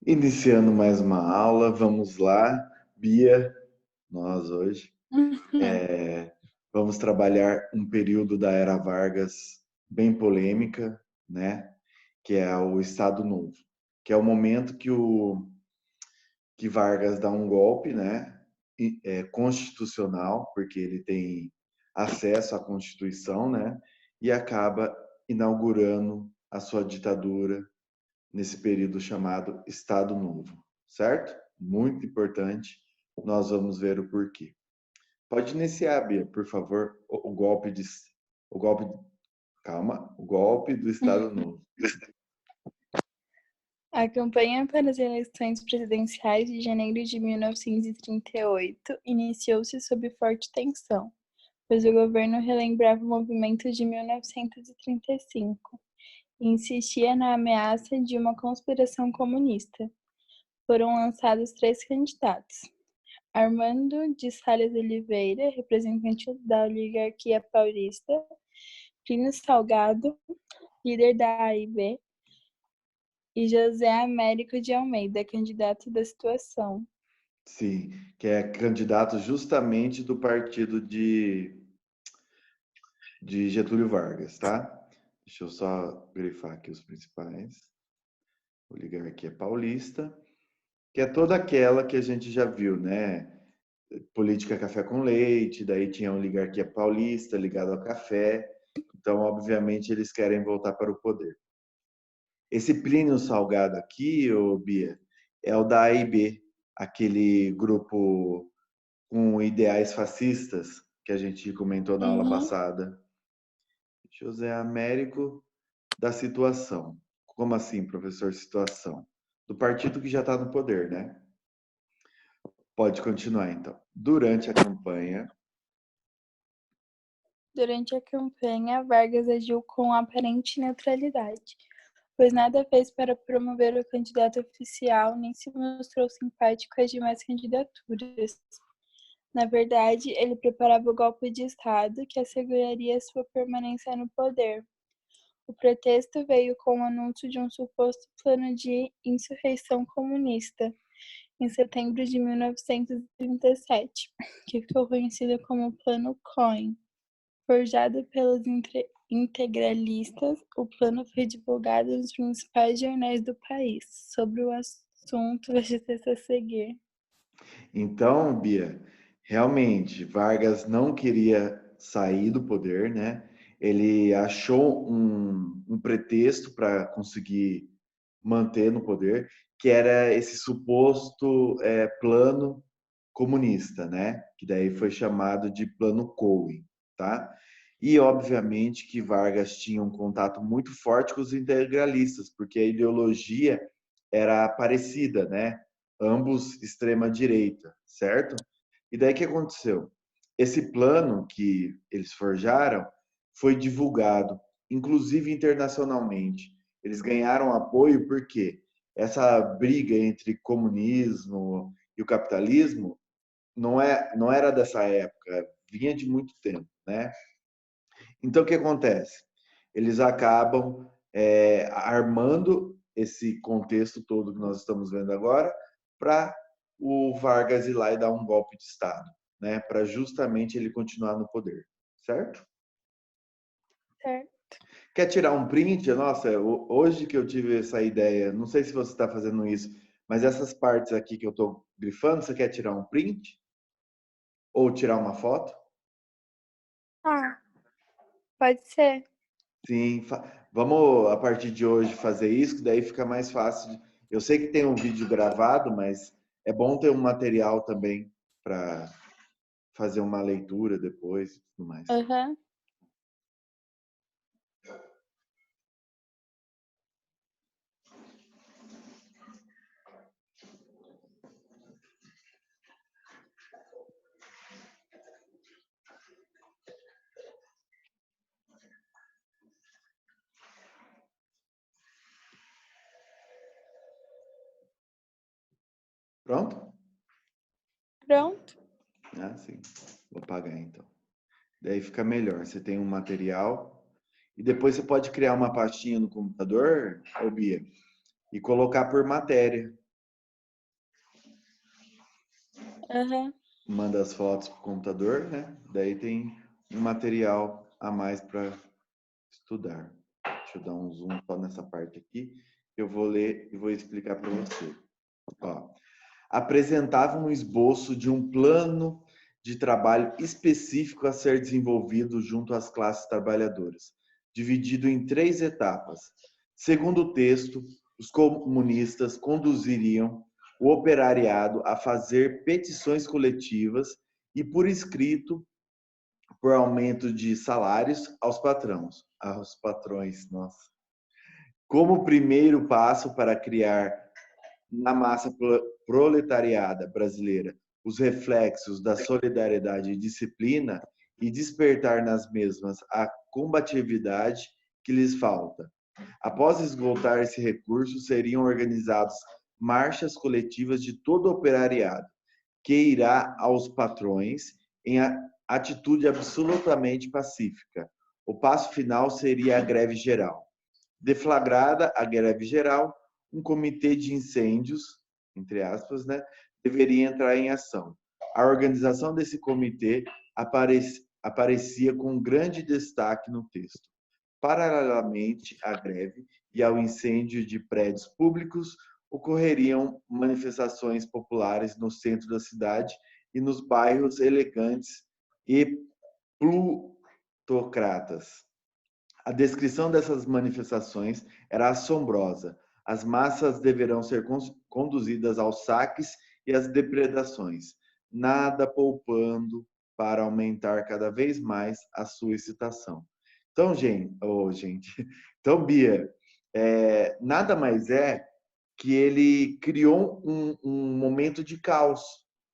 Iniciando mais uma aula, vamos lá, Bia, nós hoje vamos trabalhar um período da Era Vargas bem polêmica, né? Que é o Estado Novo, que é o momento que Vargas dá um golpe, né? Constitucional, porque ele tem acesso à Constituição, né? E acaba inaugurando a sua ditadura nesse período chamado Estado Novo, certo? Muito importante, nós vamos ver o porquê. Pode iniciar, Bia, por favor, o golpe, calma, o golpe do Estado Novo. A campanha para as eleições presidenciais de janeiro de 1938 iniciou-se sob forte tensão, pois o governo relembrava o movimento de 1935 e insistia na ameaça de uma conspiração comunista. Foram lançados 3 candidatos: Armando de Salles Oliveira, representante da oligarquia paulista; Plínio Salgado, líder da AIB; e José Américo de Almeida, candidato da situação. Sim, que é candidato justamente do partido de Getúlio Vargas, tá? Deixa eu só grifar aqui os principais. Oligarquia paulista, que é toda aquela que a gente já viu, né? Política café com leite, daí tinha a oligarquia paulista ligada ao café. Então, obviamente, eles querem voltar para o poder. Esse Plínio Salgado aqui, ô Bia, é o da AIB, aquele grupo com ideais fascistas que a gente comentou na aula Uhum. passada. José Américo da situação. Como assim, professor, situação? Do partido que já está no poder, né? Pode continuar, então. Durante a campanha, Durante a campanha, Vargas agiu com aparente neutralidade, pois nada fez para promover o candidato oficial nem se mostrou simpático às demais candidaturas. Na verdade, ele preparava o golpe de Estado que asseguraria sua permanência no poder. O pretexto veio com o anúncio de um suposto plano de insurreição comunista, em setembro de 1937, que ficou conhecido como Plano Cohen. Forjado pelos integralistas, o plano foi divulgado nos principais jornais do país. Sobre o assunto, veja a seguir. então, Bia, realmente Vargas não queria sair do poder, né? Ele achou um pretexto para conseguir manter no poder, que era esse suposto plano comunista, né? Que daí foi chamado de Plano Cohen, tá? E obviamente que Vargas tinha um contato muito forte com os integralistas, porque a ideologia era parecida, né? Ambos extrema direita, certo? E daí o que aconteceu? Esse plano que eles forjaram foi divulgado, inclusive internacionalmente. Eles ganharam apoio porque essa briga entre comunismo e o capitalismo não era dessa época, vinha de muito tempo, né? Então, o que acontece? Eles acabam armando esse contexto todo que nós estamos vendo agora para o Vargas ir lá e dar um golpe de Estado, né? Para justamente ele continuar no poder, certo? Certo. Quer tirar um print? Nossa, hoje que eu tive essa ideia, não sei se você está fazendo isso, mas essas partes aqui que eu estou grifando, você quer tirar um print? Ou tirar uma foto? Ah, pode ser. Sim, vamos a partir de hoje fazer isso, que daí fica mais fácil. Eu sei que tem um vídeo gravado, mas é bom ter um material também para fazer uma leitura depois e tudo mais. Aham. Pronto? Pronto. Ah, sim. Vou apagar então. Daí fica melhor. Você tem um material e depois você pode criar uma pastinha no computador, ô Bia, e colocar por matéria. Aham. Manda as fotos para o computador, né? Daí tem um material a mais para estudar. Deixa eu dar um zoom só nessa parte aqui. Eu vou ler e vou explicar para você. Ó, apresentava um esboço de um plano de trabalho específico a ser desenvolvido junto às classes trabalhadoras, dividido em 3 etapas. Segundo o texto, os comunistas conduziriam o operariado a fazer petições coletivas e por escrito por aumento de salários aos patrões, nossa. Como primeiro passo para criar na massa proletariada brasileira os reflexos da solidariedade e disciplina e despertar nas mesmas a combatividade que lhes falta. Após esgotar esse recurso, seriam organizadas marchas coletivas de todo o operariado, que irá aos patrões em atitude absolutamente pacífica. O passo final seria a greve geral. Deflagrada a greve geral, um comitê de incêndios, entre aspas, né, deveria entrar em ação. A organização desse comitê aparecia com grande destaque no texto. Paralelamente à greve e ao incêndio de prédios públicos, ocorreriam manifestações populares no centro da cidade e nos bairros elegantes e plutocratas. A descrição dessas manifestações era assombrosa. As massas deverão ser conduzidas aos saques e às depredações, nada poupando para aumentar cada vez mais a sua excitação. Então, então, Bia, nada mais é que ele criou um momento de caos,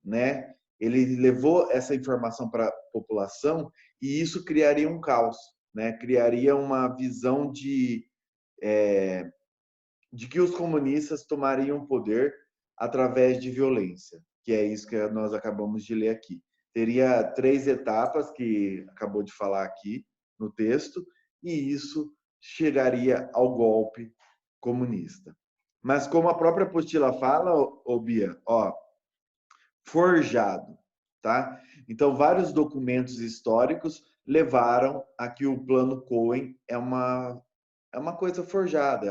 né? Ele levou essa informação para a população e isso criaria um caos, né? Criaria uma visão de que os comunistas tomariam o poder através de violência, que é isso que nós acabamos de ler aqui. Teria 3 etapas que acabou de falar aqui no texto, e isso chegaria ao golpe comunista. Mas como a própria apostila fala, ô Bia, ó, forjado, tá? Então, vários documentos históricos levaram a que o Plano Cohen é uma coisa forjada,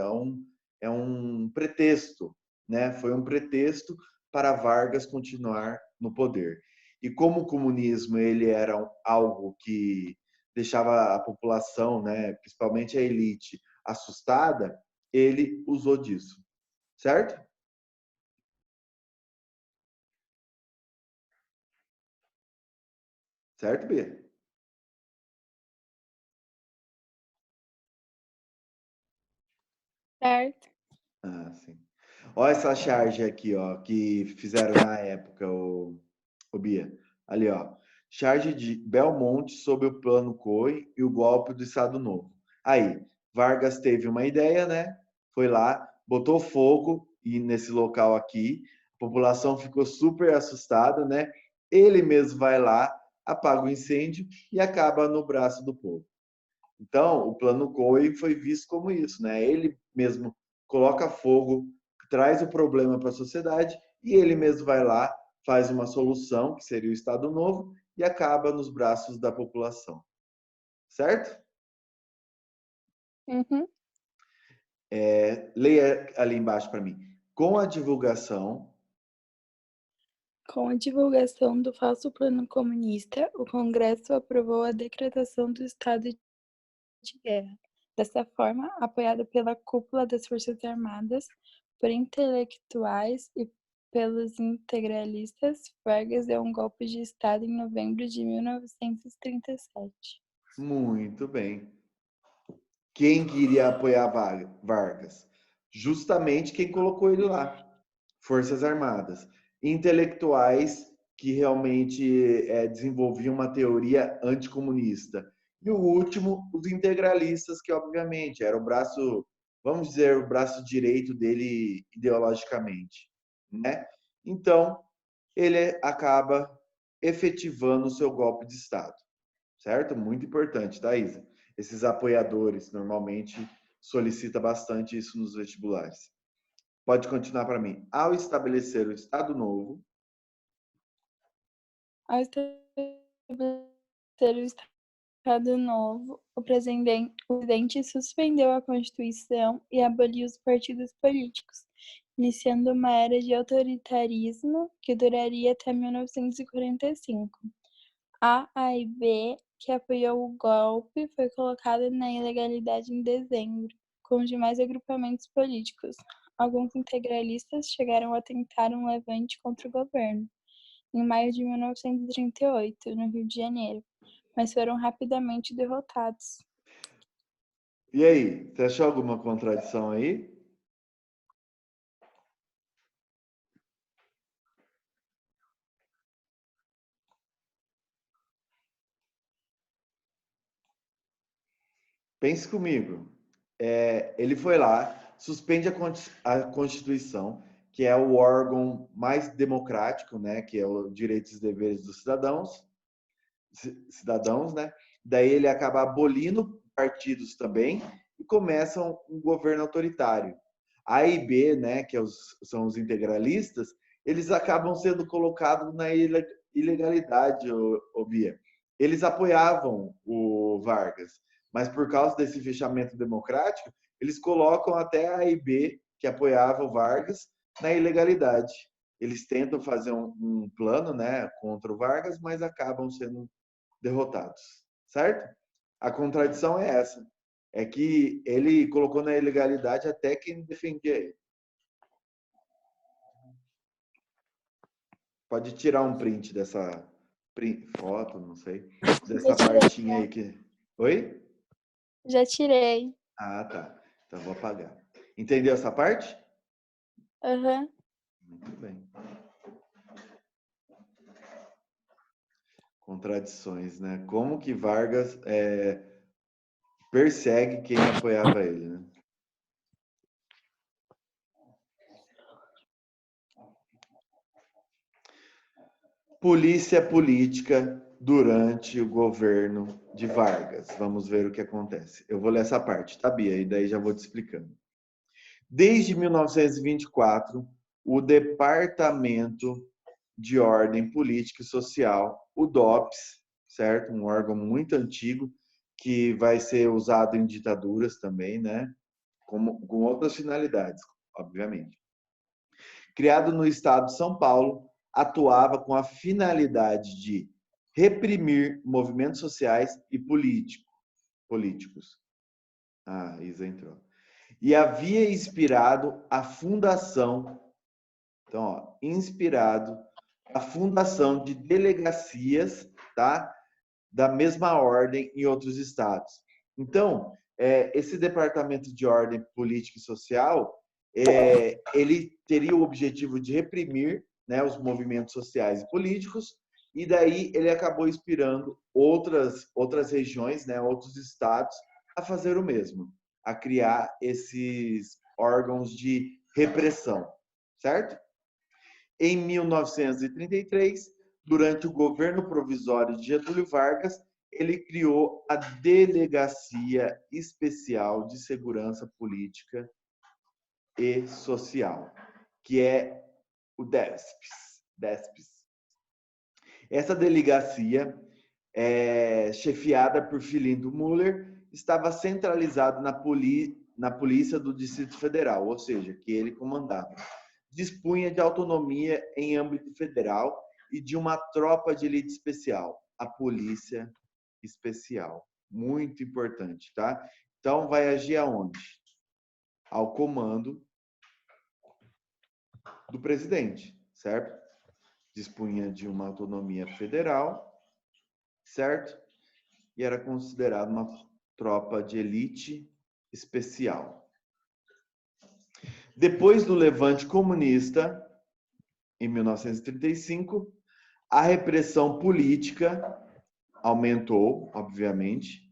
é um pretexto, né? Foi um pretexto para Vargas continuar no poder. E como o comunismo ele era algo que deixava a população, né, principalmente a elite, assustada, ele usou disso, certo? Certo, Bia? Certo. Ah, sim. Olha essa charge aqui, ó, que fizeram na época, o Bia. Ali, ó. Charge de Belmonte sobre o plano COI e o golpe do Estado Novo. Aí, Vargas teve uma ideia, né? Foi lá, botou fogo e nesse local aqui, a população ficou super assustada, né? Ele mesmo vai lá, apaga o incêndio e acaba no braço do povo. Então, o plano COI foi visto como isso, né? Ele mesmo coloca fogo, traz o problema para a sociedade e ele mesmo vai lá, faz uma solução, que seria o Estado Novo, e acaba nos braços da população. Certo? Uhum. Leia ali embaixo para mim. Com a divulgação. Com a divulgação do falso plano comunista, o Congresso aprovou a decretação do estado de guerra. Dessa forma, apoiado pela cúpula das Forças Armadas, por intelectuais e pelos integralistas, Vargas deu um golpe de Estado em novembro de 1937. Muito bem. Quem queria apoiar Vargas? Justamente quem colocou ele lá. Forças Armadas, intelectuais que realmente desenvolviam uma teoria anticomunista. E o último, os integralistas, que obviamente era o braço, vamos dizer, o braço direito dele ideologicamente, né? Então, ele acaba efetivando o seu golpe de Estado, certo? Muito importante, tá, Isa? Esses apoiadores normalmente solicita bastante isso nos vestibulares. Pode continuar para mim. Ao estabelecer o Estado Novo, Ao estabelecer o Estado Novo, o presidente suspendeu a Constituição e aboliu os partidos políticos, iniciando uma era de autoritarismo que duraria até 1945. A AIB, que apoiou o golpe, foi colocada na ilegalidade em dezembro, com os demais agrupamentos políticos. Alguns integralistas chegaram a tentar um levante contra o governo, em maio de 1938, no Rio de Janeiro, mas foram rapidamente derrotados. E aí, você achou alguma contradição aí? Pense comigo. Ele foi lá, suspende a Constituição, que é o órgão mais democrático, né, que é o direitos e deveres dos cidadãos, né? Daí ele acaba abolindo partidos também e começa um governo autoritário. A e B, né, que são os integralistas, eles acabam sendo colocados na ilegalidade, Bia. Eles apoiavam o Vargas, mas por causa desse fechamento democrático, eles colocam até a e B, que apoiava o Vargas, na ilegalidade. Eles tentam fazer um plano, né, contra o Vargas, mas acabam sendo derrotados, certo? A contradição é essa, é que ele colocou na ilegalidade até quem defendia ele. Pode tirar um print dessa foto, não sei, dessa partinha aí que... Oi? Já tirei. Ah, tá. Então vou apagar. Entendeu essa parte? Aham. Muito bem. Contradições, né? Como que Vargas persegue quem apoiava ele, né? Polícia política durante o governo de Vargas. Vamos ver o que acontece. Eu vou ler essa parte, tá, Bia? E daí já vou te explicando. Desde 1924, o Departamento de Ordem Política e Social, o DOPS, certo? Um órgão muito antigo que vai ser usado em ditaduras também, né? Com outras finalidades, obviamente. Criado no estado de São Paulo, atuava com a finalidade de reprimir movimentos sociais e políticos. Ah, Isa entrou. E havia inspirado a fundação, então, ó, inspirado a fundação de delegacias, tá? Da mesma ordem em outros estados. Então, esse departamento de ordem política e social, ele teria o objetivo de reprimir, né, os movimentos sociais e políticos, e daí ele acabou inspirando outras regiões, né, outros estados, a fazer o mesmo, a criar esses órgãos de repressão, certo? Em 1933, durante o governo provisório de Getúlio Vargas, ele criou a Delegacia Especial de Segurança Política e Social, que é o DESPS. Essa delegacia, chefiada por Filindo Müller, estava centralizada na polícia do Distrito Federal, ou seja, que ele comandava. Dispunha de autonomia em âmbito federal e de uma tropa de elite especial, a Polícia Especial. Muito importante, tá? Então, vai agir aonde? Ao comando do presidente, certo? Dispunha de uma autonomia federal, certo? E era considerado uma tropa de elite especial. Depois do levante comunista, em 1935, a repressão política aumentou, obviamente,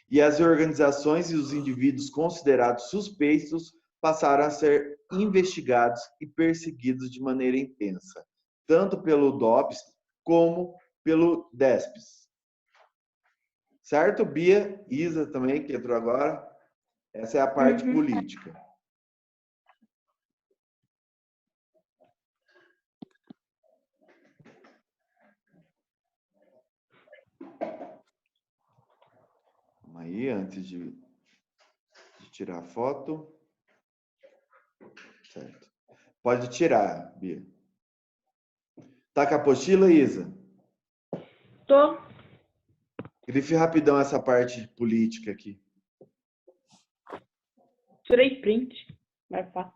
e as organizações e os indivíduos considerados suspeitos passaram a ser investigados e perseguidos de maneira intensa, tanto pelo DOPS como pelo DESPS. Certo, Bia? Isa também, que entrou agora. Essa é a parte política. aí, antes de tirar a foto. Certo. Pode tirar, Bia. Tá com a apostila, Isa? Tô. Grife rapidão essa parte política aqui. Tirei print. Mais fácil.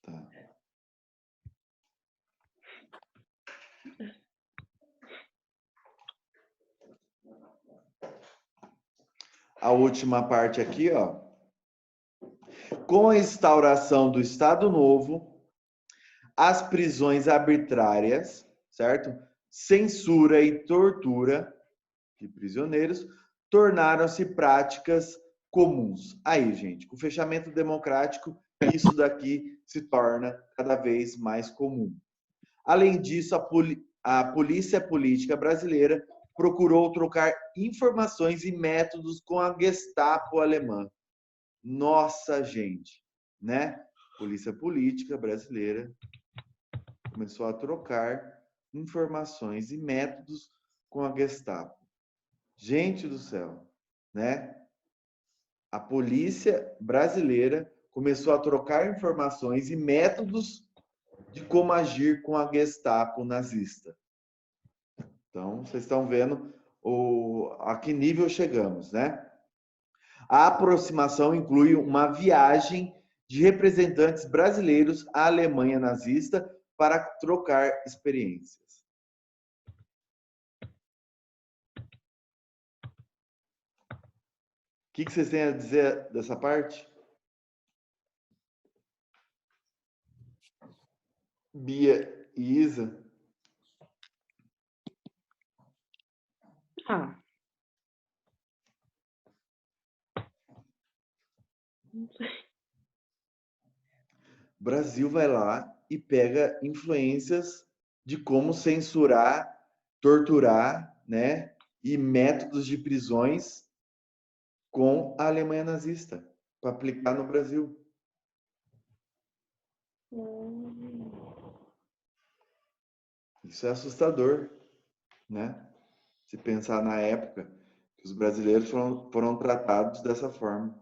Tá. A última parte aqui, ó. Com a instauração do Estado Novo, as prisões arbitrárias, certo? Censura e tortura de prisioneiros tornaram-se práticas comuns. Aí, gente, com o fechamento democrático, isso daqui se torna cada vez mais comum. Além disso, a polícia política brasileira procurou trocar informações e métodos com a Gestapo alemã. Nossa, gente, né? Polícia política brasileira começou a trocar informações e métodos com a Gestapo. Gente do céu, né? A polícia brasileira começou a trocar informações e métodos de como agir com a Gestapo nazista. Então, vocês estão vendo a que nível chegamos, né? A aproximação inclui uma viagem de representantes brasileiros à Alemanha nazista para trocar experiências. O que vocês têm a dizer dessa parte? Bia e Isa? Não sei. O Brasil vai lá e pega influências de como censurar, torturar, né? E métodos de prisões com a Alemanha nazista para aplicar no Brasil. Isso é assustador, né? Se pensar na época que os brasileiros foram tratados dessa forma.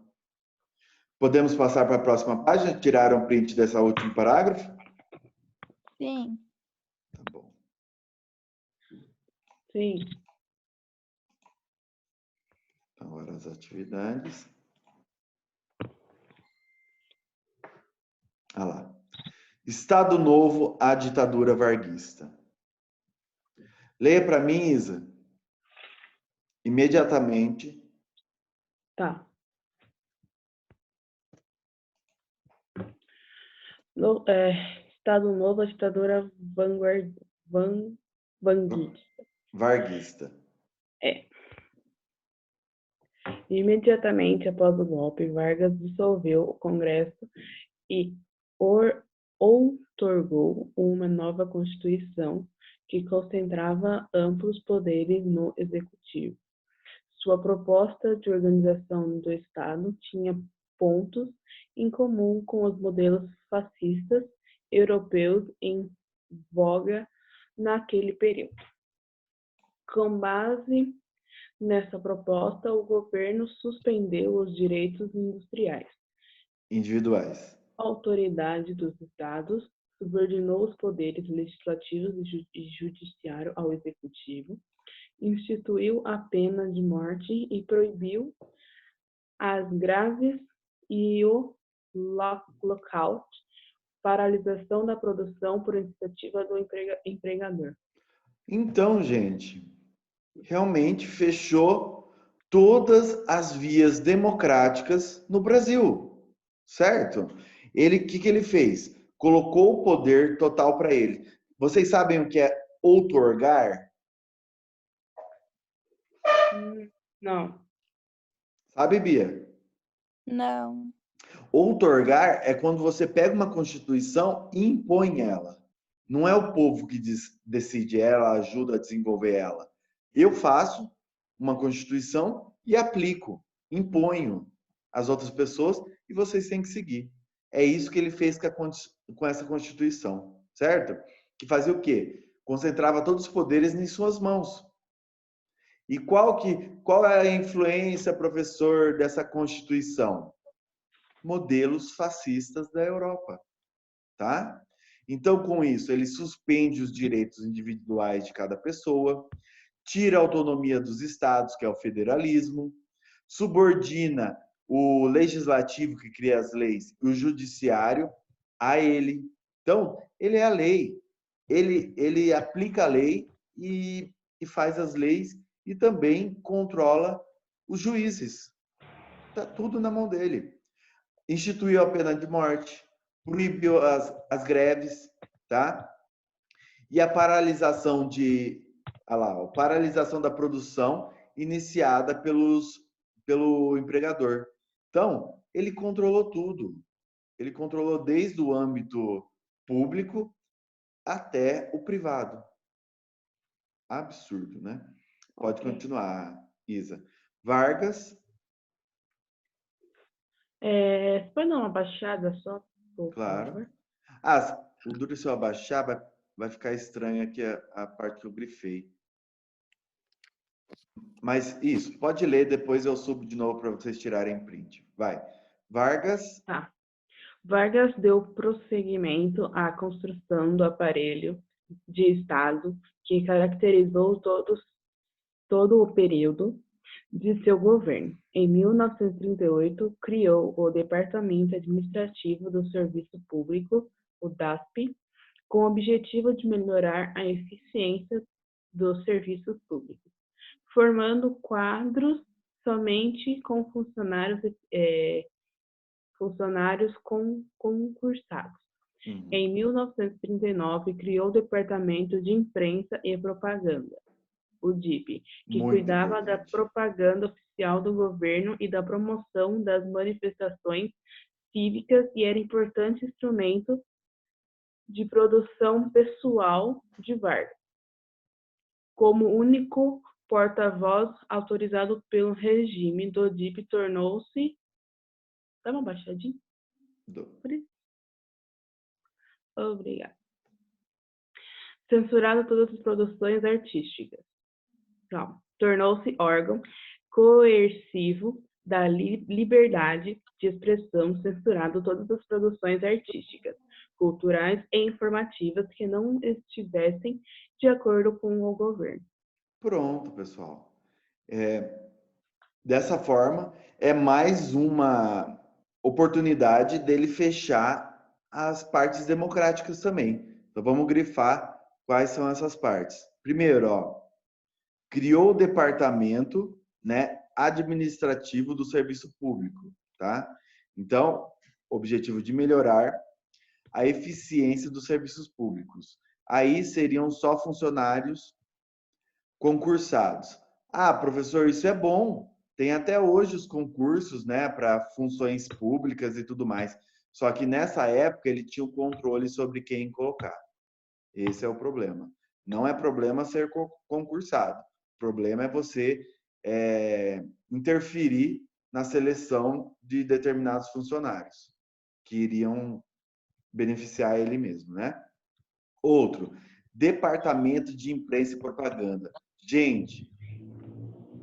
Podemos passar para a próxima página? Tiraram print dessa último parágrafo? Sim. Tá bom. Sim. Agora as atividades. Olha lá. Estado Novo à ditadura varguista. Leia para mim, Isa. Imediatamente. Tá. Estado Novo, a ditadura vanguardista. Varguista. Imediatamente após o golpe, Vargas dissolveu o Congresso e outorgou uma nova Constituição que concentrava amplos poderes no Executivo. Sua proposta de organização do Estado tinha pontos em comum com os modelos fascistas europeus em voga naquele período. Com base nessa proposta, o governo suspendeu os direitos industriais. Individuais. A autoridade dos estados subordinou os poderes legislativos e judiciário ao executivo, instituiu a pena de morte e proibiu as greves e o lockout, paralisação da produção por iniciativa do empregador. Então, gente, realmente fechou todas as vias democráticas no Brasil, certo? O que ele fez? Colocou o poder total para ele. Vocês sabem o que é outorgar? Não. Sabe, Bia? Não. Outorgar é quando você pega uma Constituição e impõe ela. Não é o povo que decide ela, ajuda a desenvolver ela. Eu faço uma Constituição e aplico, imponho às outras pessoas e vocês têm que seguir. É isso que ele fez com essa Constituição, certo? Que fazia o quê? Concentrava todos os poderes em suas mãos. E qual é a influência, professor, dessa Constituição? Modelos fascistas da Europa, tá? Então, com isso, ele suspende os direitos individuais de cada pessoa, tira a autonomia dos estados, que é o federalismo, subordina o legislativo, que cria as leis, e o judiciário a ele. Então, ele é a lei. Ele aplica a lei e faz as leis e também controla os juízes. Está tudo na mão dele. Instituiu a pena de morte, proibiu as greves, tá? E a paralisação paralisação da produção iniciada pelo empregador. Então, ele controlou tudo. Ele controlou desde o âmbito público até o privado. Absurdo, né? Pode continuar, Isa. Vargas. Você pode dar uma baixada só, por Claro. favor? O duro se eu abaixar, vai ficar estranho aqui a parte que eu grifei. Mas isso, pode ler, depois eu subo de novo para vocês tirarem print. Vai. Vargas. Tá. Vargas deu prosseguimento à construção do aparelho de Estado que caracterizou todo o período de seu governo. Em 1938, criou o Departamento Administrativo do Serviço Público, o DASP, com o objetivo de melhorar a eficiência dos serviços públicos, formando quadros somente com funcionários concursados. Em 1939, criou o Departamento de Imprensa e Propaganda, o DIP, que cuidava da propaganda oficial do governo e da promoção das manifestações cívicas e era importante instrumento de produção pessoal de Vargas. Como único porta-voz autorizado pelo regime do DIP, tornou-se... Dá uma baixadinha? Obrigada. Censurado todas as produções artísticas. Tornou-se órgão coercivo da liberdade de expressão, censurado todas as produções artísticas, culturais e informativas que não estivessem de acordo com o governo. Pronto, pessoal. Dessa forma, é mais uma oportunidade dele fechar as partes democráticas também. Então, vamos grifar quais são essas partes. Primeiro, criou o departamento, né, administrativo do serviço público, tá? Então, objetivo de melhorar a eficiência dos serviços públicos. Aí seriam só funcionários concursados. Professor, isso é bom. Tem até hoje os concursos, né, para funções públicas e tudo mais. Só que nessa época ele tinha o controle sobre quem colocar. Esse é o problema. Não é problema ser concursado. O problema é você interferir na seleção de determinados funcionários que iriam beneficiar ele mesmo, né? Outro, Departamento de Imprensa e Propaganda. Gente,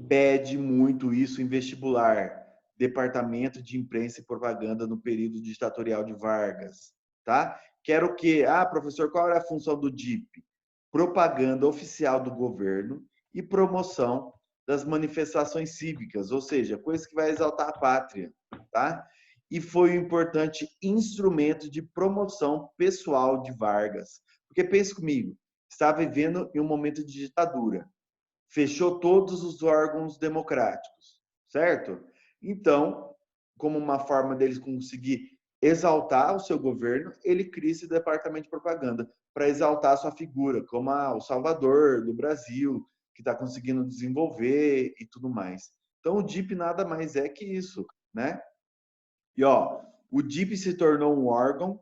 pede muito isso em vestibular. Departamento de Imprensa e Propaganda no período ditatorial de Vargas, tá? Quero o quê? Professor, qual era a função do DIP? Propaganda oficial do governo e promoção das manifestações cívicas, ou seja, coisa que vai exaltar a pátria, tá? E foi um importante instrumento de promoção pessoal de Vargas. Porque pense comigo, está vivendo em um momento de ditadura. Fechou todos os órgãos democráticos, certo? Então, como uma forma deles conseguir exaltar o seu governo, ele cria esse departamento de propaganda para exaltar a sua figura, como o Salvador do Brasil, que está conseguindo desenvolver e tudo mais. Então, o DIP nada mais é que isso, né? E, o DIP se tornou um órgão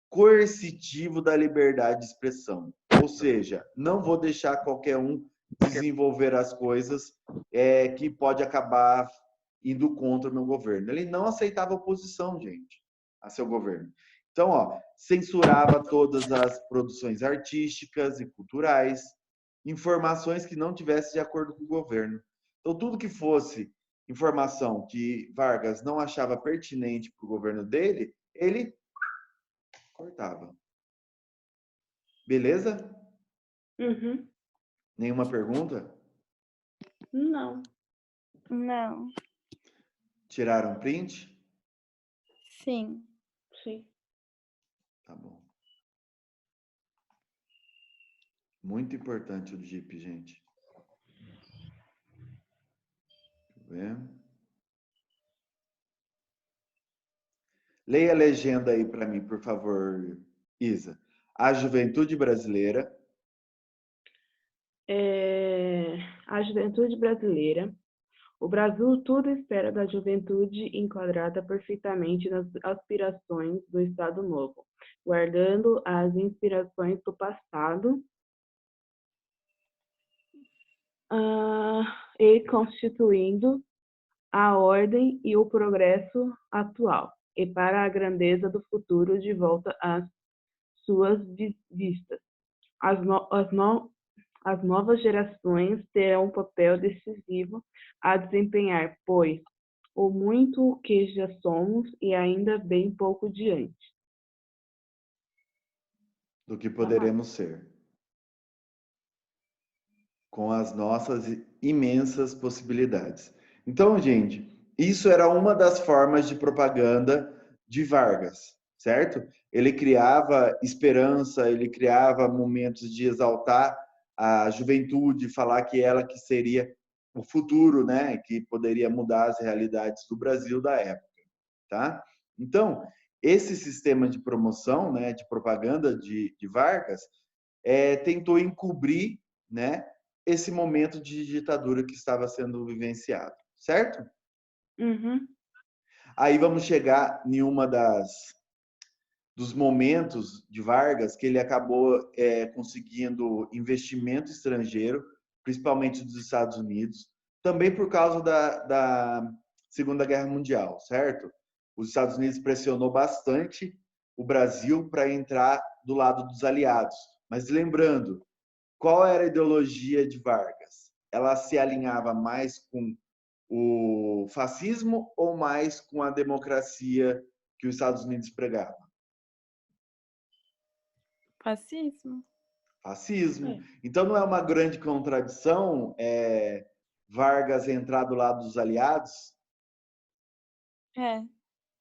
coercitivo da liberdade de expressão. Ou seja, não vou deixar qualquer um desenvolver as coisas que pode acabar indo contra o meu governo. Ele não aceitava oposição, gente, a seu governo. Então, censurava todas as produções artísticas e culturais, informações que não tivessem de acordo com o governo. Então, tudo que fosse informação que Vargas não achava pertinente para o governo dele, ele cortava. Beleza? Uhum. Nenhuma pergunta? Não. Não. Tiraram print? Sim. Sim. Tá bom. Muito importante o DIP, gente. Deixa eu ver. Leia a legenda aí para mim, por favor, Isa. A juventude brasileira. A juventude brasileira. O Brasil tudo espera da juventude enquadrada perfeitamente nas aspirações do Estado Novo, guardando as inspirações do passado e constituindo a ordem e o progresso atual, e para a grandeza do futuro de volta às suas vistas. As novas gerações terão um papel decisivo a desempenhar, pois o muito que já somos e ainda bem pouco diante. Do que poderemos ser. Com as nossas imensas possibilidades. Então, gente, isso era uma das formas de propaganda de Vargas, certo? Ele criava esperança, ele criava momentos de exaltar a juventude, falar que ela que seria o futuro, né? Que poderia mudar as realidades do Brasil da época, tá? Então, esse sistema de promoção, né, de propaganda de Vargas, tentou encobrir, né, esse momento de ditadura que estava sendo vivenciado, certo? Uhum. Aí vamos chegar em uma dos momentos de Vargas que ele acabou conseguindo investimento estrangeiro, principalmente dos Estados Unidos, também por causa da Segunda Guerra Mundial, certo? Os Estados Unidos pressionou bastante o Brasil para entrar do lado dos aliados. Mas lembrando, qual era a ideologia de Vargas? Ela se alinhava mais com o fascismo ou mais com a democracia que os Estados Unidos pregavam? Fascismo? Fascismo. É. Então não é uma grande contradição Vargas entrar do lado dos aliados? É.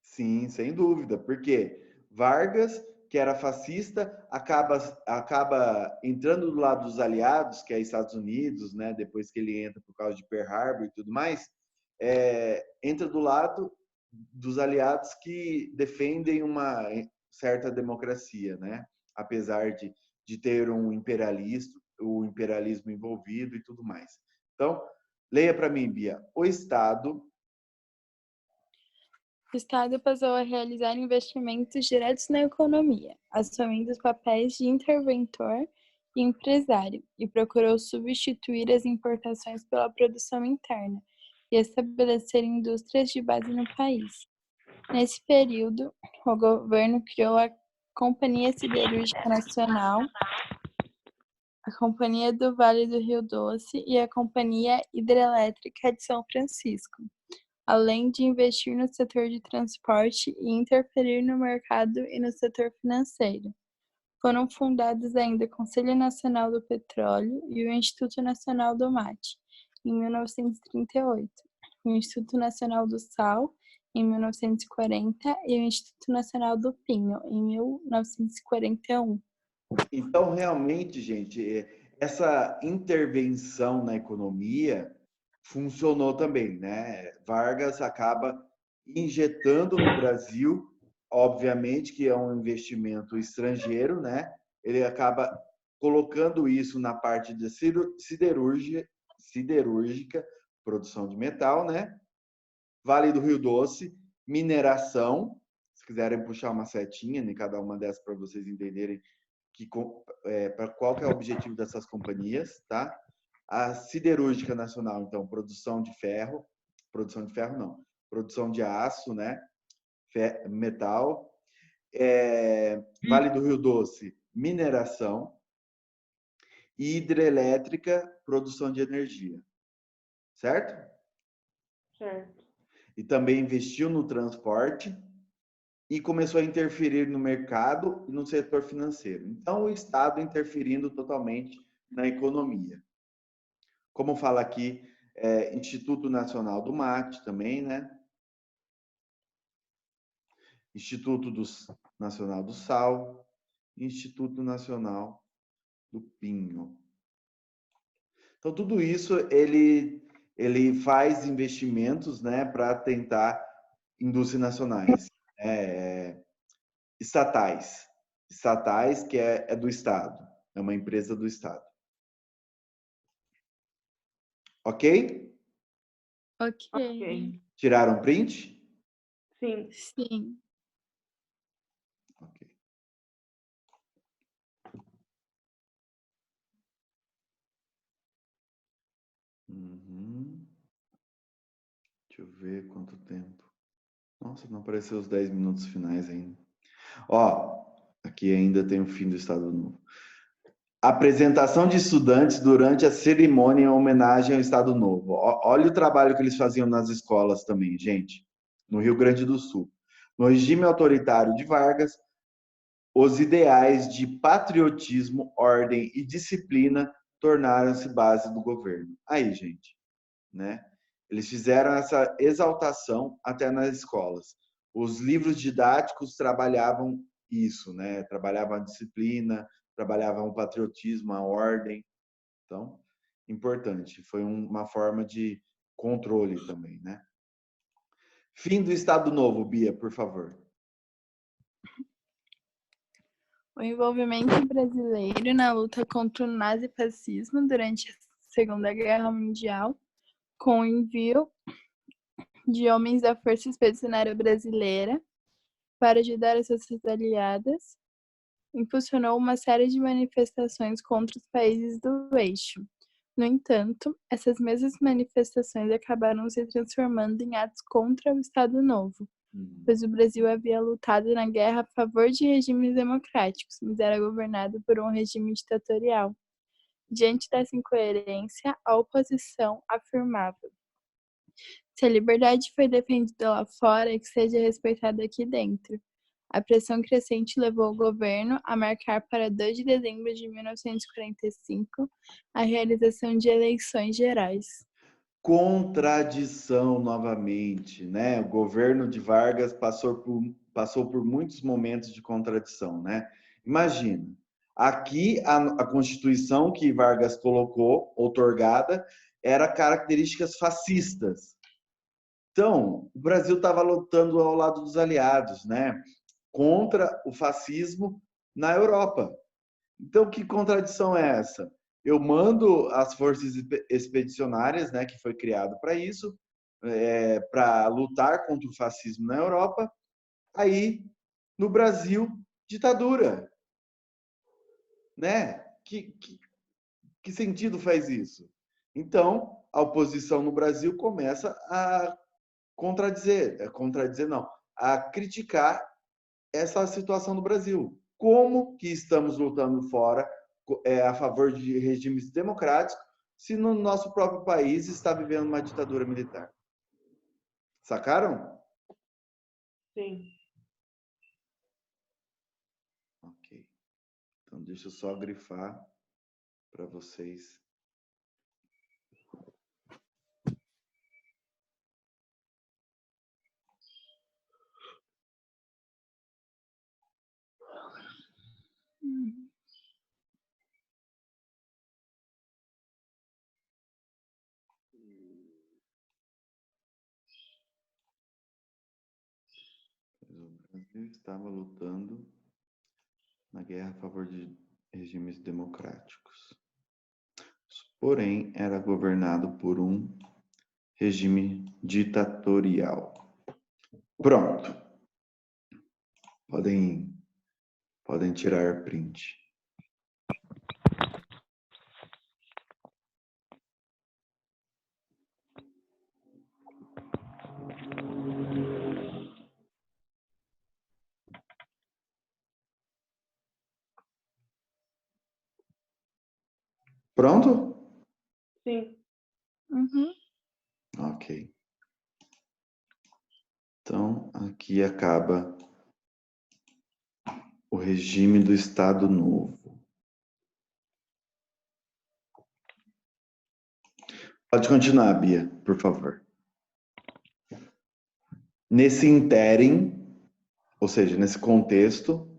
Sim, sem dúvida. Porque Vargas, que era fascista, acaba entrando do lado dos aliados, que é Estados Unidos, né? Depois que ele entra por causa de Pearl Harbor e tudo mais, entra do lado dos aliados que defendem uma certa democracia, né? Apesar de ter o imperialismo envolvido e tudo mais. Então, leia para mim, Bia. O Estado O Estado passou a realizar investimentos diretos na economia, assumindo os papéis de interventor e empresário, e procurou substituir as importações pela produção interna e estabelecer indústrias de base no país. Nesse período, o governo criou a Companhia Siderúrgica Nacional, a Companhia do Vale do Rio Doce e a Companhia Hidrelétrica de São Francisco, além de investir no setor de transporte e interferir no mercado e no setor financeiro. Foram fundados ainda o Conselho Nacional do Petróleo e o Instituto Nacional do Mate, em 1938, o Instituto Nacional do Sal, em 1940, e o Instituto Nacional do Pinho, em 1941. Então, realmente, gente, essa intervenção na economia funcionou também, né? Vargas acaba injetando no Brasil, obviamente que é um investimento estrangeiro, né? Ele acaba colocando isso na parte de siderúrgica, produção de metal, né? Vale do Rio Doce, mineração. Se quiserem puxar uma setinha em cada uma dessas para vocês entenderem para qual que é o objetivo dessas companhias, tá? A siderúrgica nacional, então, produção de ferro não, produção de aço, né? Metal. Vale do Rio Doce, mineração. e hidrelétrica, produção de energia. Certo? Certo. E também investiu no transporte e começou a interferir no mercado e no setor financeiro. Então, o Estado interferindo totalmente na economia. Como fala aqui, Instituto Nacional do Mate também, né? Instituto Nacional do Sal, Instituto Nacional do Pinho. Então, tudo isso ele faz investimentos, né, para tentar indústrias nacionais, estatais que é do Estado, é uma empresa do Estado. Ok? Ok. Tiraram print? Sim. Sim. Ok. Deixa eu ver quanto tempo. Nossa, não apareceu os 10 minutos finais ainda. Ó, aqui ainda tem o fim do Estado Novo. Apresentação de estudantes durante a cerimônia em homenagem ao Estado Novo. Olha o trabalho que eles faziam nas escolas também, gente, no Rio Grande do Sul. No regime autoritário de Vargas, os ideais de patriotismo, ordem e disciplina tornaram-se base do governo. Aí, gente, né? Eles fizeram essa exaltação até nas escolas. Os livros didáticos trabalhavam isso, né? Trabalhavam a disciplina, trabalhavam o patriotismo, a ordem. Então, importante. Foi uma forma de controle também, né? Fim do Estado Novo, Bia, por favor. O envolvimento brasileiro na luta contra o nazifascismo durante a Segunda Guerra Mundial, com o envio de homens da Força Expedicionária Brasileira para ajudar as forças aliadas, impulsionou uma série de manifestações contra os países do eixo. No entanto, essas mesmas manifestações acabaram se transformando em atos contra o Estado Novo, pois o Brasil havia lutado na guerra a favor de regimes democráticos, mas era governado por um regime ditatorial. Diante dessa incoerência, a oposição afirmava: se a liberdade foi defendida lá fora, que seja respeitada aqui dentro. A pressão crescente levou o governo a marcar para 2 de dezembro de 1945 a realização de eleições gerais. Contradição novamente, né? O governo de Vargas passou por muitos momentos de contradição, né? Imagina, aqui a Constituição que Vargas colocou, outorgada, era características fascistas. Então, o Brasil estava lutando ao lado dos aliados, né? Contra o fascismo na Europa. Então, que contradição é essa? Eu mando as forças expedicionárias, né, que foi criado para isso, para lutar contra o fascismo na Europa. Aí, no Brasil, ditadura, né? Que sentido faz isso? Então, a oposição no Brasil começa a contradizer não, a criticar essa situação do Brasil. Como que estamos lutando fora a favor de regimes democráticos se no nosso próprio país está vivendo uma ditadura militar? Sacaram? Sim. Ok. Então, deixa eu só grifar para vocês. O Brasil estava lutando na guerra a favor de regimes democráticos. Porém, era governado por um regime ditatorial. Pronto. Podem tirar print. Pronto? Sim. Uhum. Ok. Então, aqui acaba o regime do Estado Novo. Pode continuar, Bia, por favor. Nesse ínterim, ou seja, nesse contexto,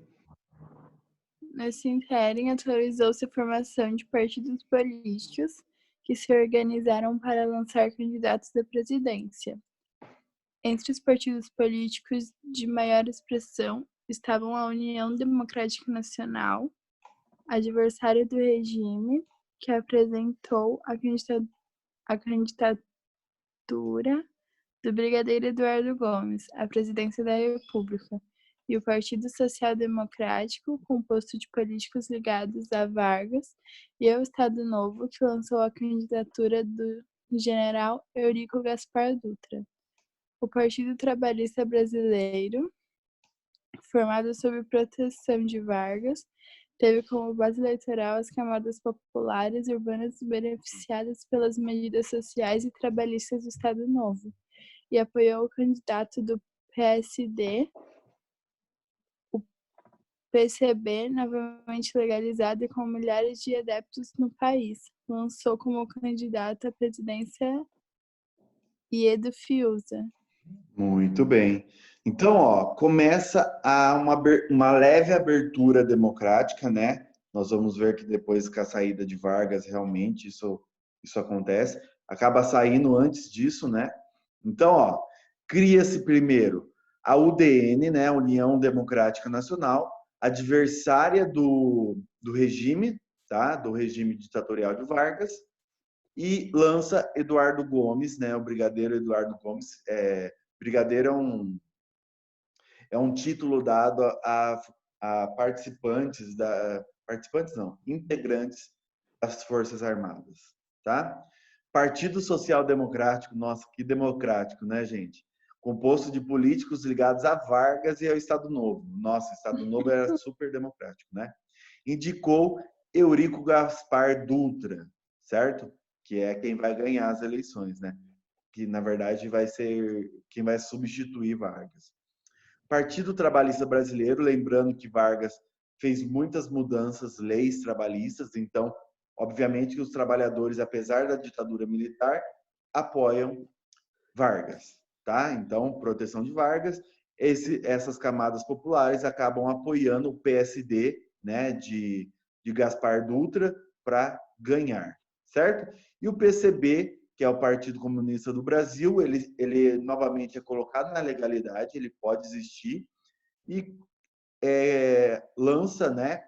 Nesse ínterim, atualizou-se a formação de partidos políticos que se organizaram para lançar candidatos à presidência. Entre os partidos políticos de maior expressão estavam a União Democrática Nacional, adversária do regime, que apresentou a candidatura do brigadeiro Eduardo Gomes à presidência da República, e o Partido Social Democrático, composto de políticos ligados a Vargas, e ao Estado Novo, que lançou a candidatura do general Eurico Gaspar Dutra. O Partido Trabalhista Brasileiro, formado sob proteção de Vargas, teve como base eleitoral as camadas populares e urbanas beneficiadas pelas medidas sociais e trabalhistas do Estado Novo, e apoiou o candidato do PSD, o PCB, novamente legalizado e com milhares de adeptos no país. Lançou como candidato à presidência Iedo Fiuza. muito bem. Então, ó, começa uma leve abertura democrática, né? Nós vamos ver que depois com a saída de Vargas, realmente isso acontece. Acaba saindo antes disso, né? Então, ó, cria-se primeiro a UDN, né? União Democrática Nacional, adversária do regime, tá? Do regime ditatorial de Vargas, e lança Eduardo Gomes, né? O brigadeiro Eduardo Gomes. Brigadeiro é um título dado a participantes participantes não, integrantes das Forças Armadas, tá? Partido Social Democrático, nossa, que democrático, né, gente? Composto de políticos ligados a Vargas e ao Estado Novo. Nossa, o Estado Novo era super democrático, né? Indicou Eurico Gaspar Dutra, certo? Que é quem vai ganhar as eleições, né? Que na verdade vai ser quem vai substituir Vargas. Partido Trabalhista Brasileiro, lembrando que Vargas fez muitas mudanças, leis trabalhistas, então, obviamente que os trabalhadores, apesar da ditadura militar, apoiam Vargas, tá? Então, proteção de Vargas, essas camadas populares acabam apoiando o PSD, né, de Gaspar Dutra para ganhar, certo? E o PCB, que é o Partido Comunista do Brasil, ele novamente é colocado na legalidade, ele pode existir e lança, né,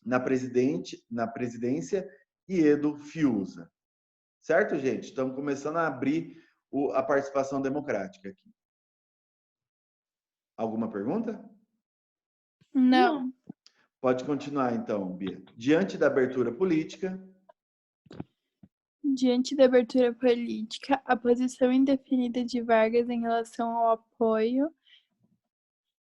na presidência Iedo Fiuza, certo, gente? Estamos começando a abrir a participação democrática aqui. Alguma pergunta? Não. Pode continuar, então, Bia. Diante da abertura política. Diante da abertura política, a posição indefinida de Vargas em relação ao apoio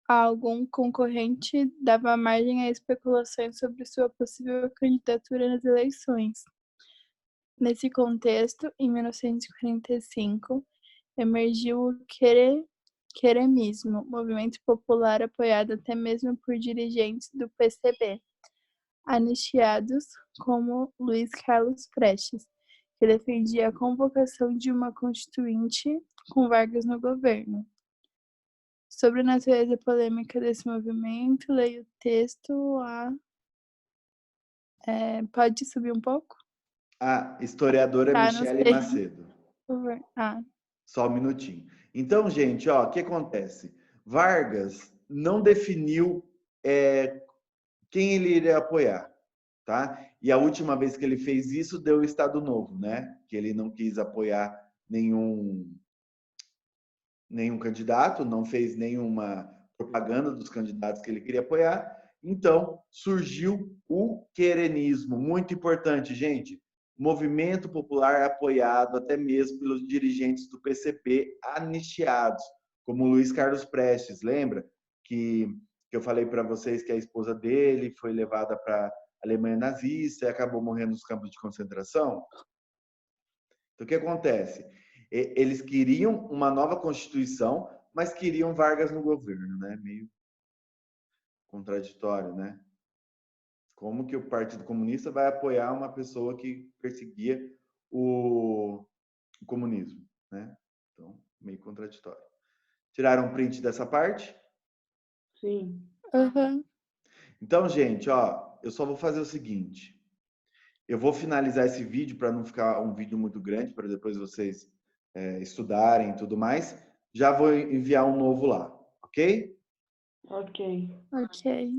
a algum concorrente dava margem a especulações sobre sua possível candidatura nas eleições. Nesse contexto, em 1945, emergiu o queremismo, movimento popular apoiado até mesmo por dirigentes do PCB, anistiados como Luiz Carlos Prestes, que defendia a convocação de uma constituinte com Vargas no governo. Sobre a natureza polêmica desse movimento, leio o texto pode subir um pouco? A historiadora Não Michele sei. Macedo. Por favor. Só um minutinho. Então, gente, ó, o que acontece? Vargas não definiu quem ele iria apoiar, tá? E a última vez que ele fez isso deu o Estado Novo, né? Que ele não quis apoiar nenhum candidato, não fez nenhuma propaganda dos candidatos que ele queria apoiar. Então, surgiu o querenismo, muito importante, gente. Movimento popular apoiado até mesmo pelos dirigentes do PCB anistiados, como Luiz Carlos Prestes, lembra? Que eu falei para vocês que a esposa dele foi levada para Alemanha nazista e acabou morrendo nos campos de concentração. Então, o que acontece? Eles queriam uma nova Constituição, mas queriam Vargas no governo, né? Meio contraditório, né? Como que o Partido Comunista vai apoiar uma pessoa que perseguia o comunismo, né? Então, meio contraditório. Tiraram um print dessa parte? Sim. Uhum. Então, gente, ó, eu só vou fazer o seguinte. Eu vou finalizar esse vídeo para não ficar um vídeo muito grande, para depois vocês estudarem e tudo mais. Já vou enviar um novo lá, ok? Ok. Ok.